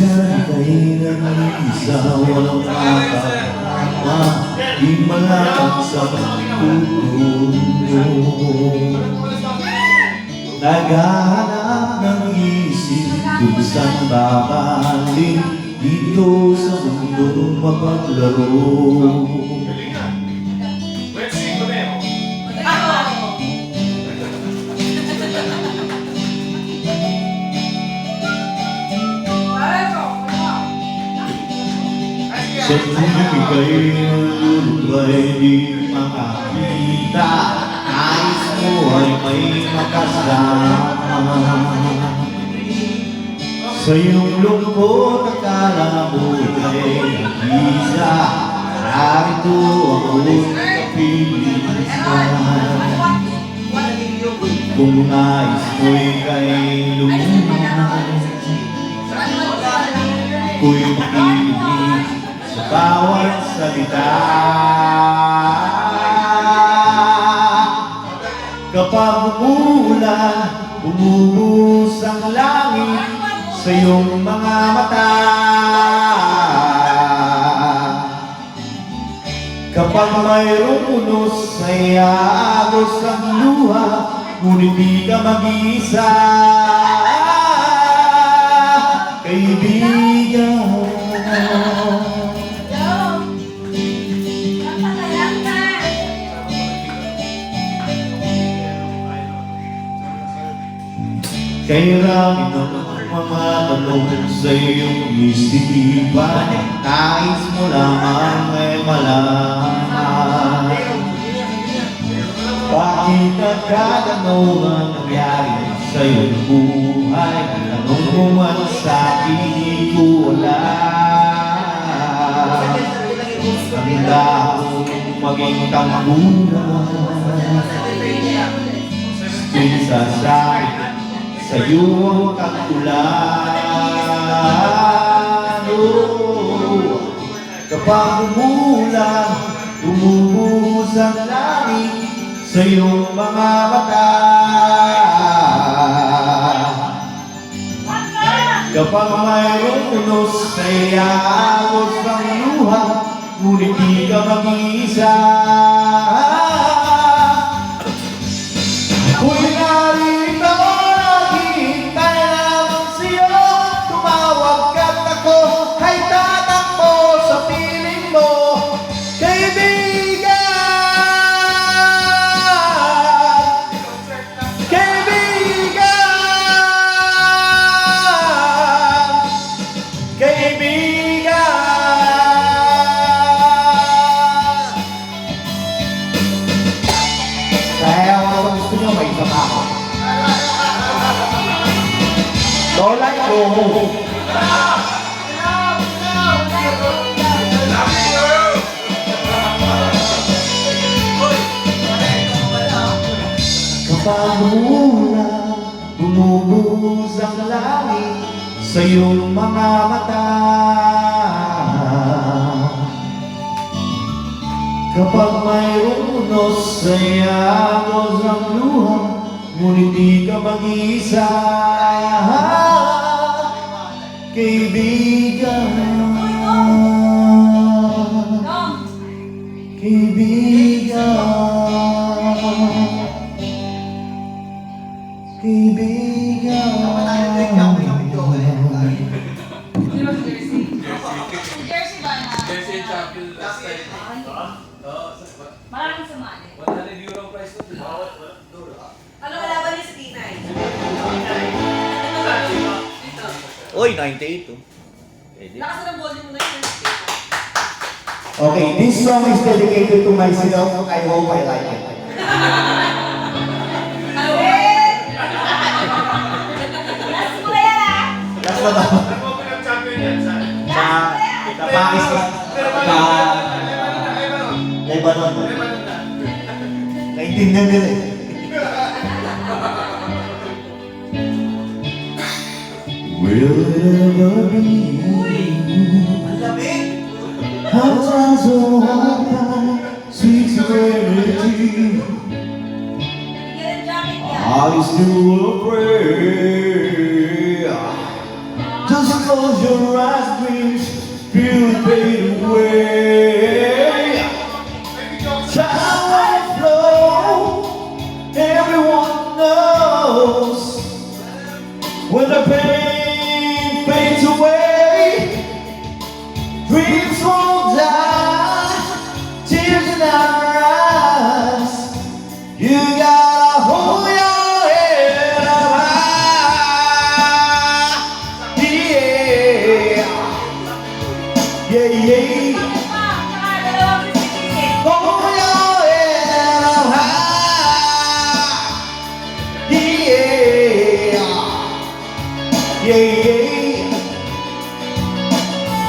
Minsan ika'y nag-iisa, walang makakama, di malapit sa pagtulog. Naghahanap ng isip kung saan babalik dito sa mundong mapaglaro. Sa tuwing ika'y nalulubay di makakita, nais mo ay may makasama. Sa iyong lungkot akala mo ika'y nag-isa, narito ako'y kapilisan. Kung nais mo ika'y lumunas, ako'y makikinig sa bawat salita. Kapag umuulan, bumuhos ang langit sa iyong mga mata. Kapag mayroong unos ay aagos ang luha, ngunit di ka mag-iisa, kaibigan. Kay rami ng mga tanong sa iyong isipan, nais mo lamang ay malaman. Bakit nagkagano ang nangyari sa iyong buhay? Tanong mo man sa akin, di ko alam. Handa akong maging tambulan, pinsasabi sa iyo ang kagulan. Kapag umulan, bumuhos ang langit sa iyong mga mata. Kapag mayroong unos ay aagos ang luha, ngunit di ka mag-iisa. Ako'y narito, naghihintay lamang sa'yo. Tumawag ka't ako ay tatakbo sa piling mo, kaibigan. Kaibigan, kaibigan. Kaya kung gusto nyo, may isa pa ako. Lola, go home. Kapag umulan, bumuhos ang langit sa iyong mga mata. Kapag mayroong unos ay aagos ang luha, ngunit di ka mag-iisa, kaibigan. Kaibigan, kaibigan. Maraming sumali. 100 euro price to Ano kalaban niya sa Tinay? Oy, 98 to. Lakas ng volume mo ngayon. Okay, this song is dedicated to myself. I hope I like it. Awit! Last mo na yan ah! Last ba ba? Sa Pakistan. Sa Lebanon. Naintindihan nila eh. Will it ever be? How times so hard, sweet serenity. Yan ang jacket niya. I still pray. Just close your eyes, dreams will fade away. Time will flow, everyone knows. When the pain fades away, dreams won't die, tears in our eyes. You gotta hold your head up high. Yeah, yeah, yeah. Hold your head up high. Yeah, yeah, yeah.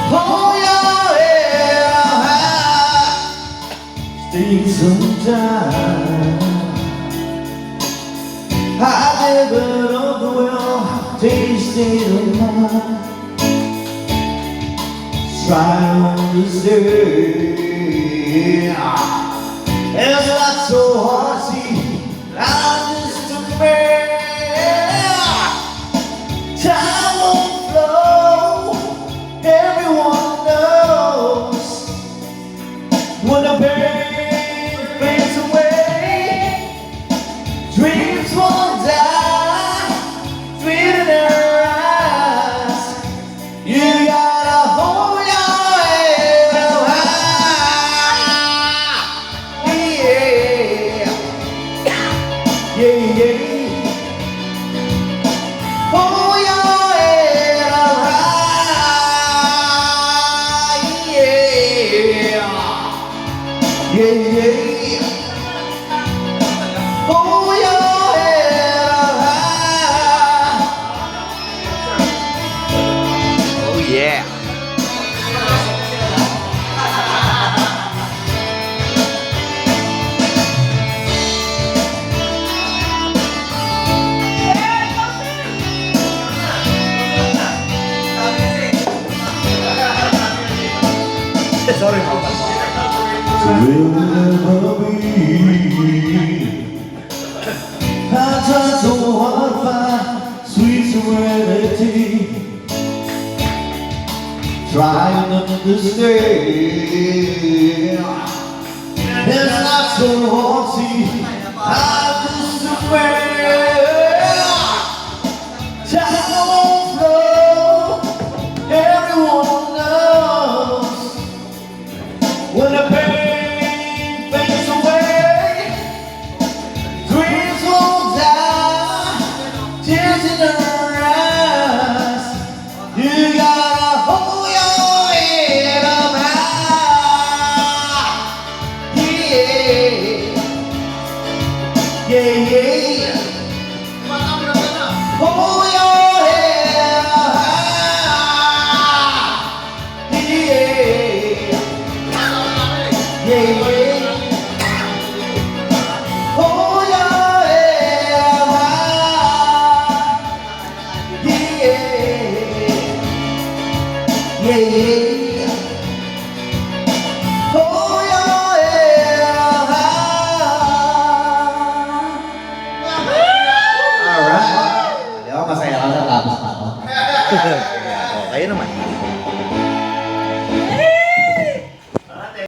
Hold your head up high. Stay some time. I never know the well tasted of mine. Try to understand. It's not so hard to see. I'm just a man. Time won't flow. Everyone knows when the pain fades away. Dreams won't die, sweet in their eyes. You gotta hold your head up high. Yeah, yeah, yeah. Hold your head up high. Yeah, yeah, yeah. Hold your head up high. Oh yeah. Sorry, Will never be. I tried so hard to find sweet serenity, trying to understand. It's not so hard to see. I'm just a man. Time won't flow. Everyone knows when the pain fades away. Dreams won't die, tears in their eyes. You gotta hold your head up high. Yeah, yeah, yeah. Hold your head up high. Yeah, yeah, yeah. Hold your head up high. Yeah, yeah, yeah. Hold your head up high. Alright. Di ba masaya ka natapos na ako?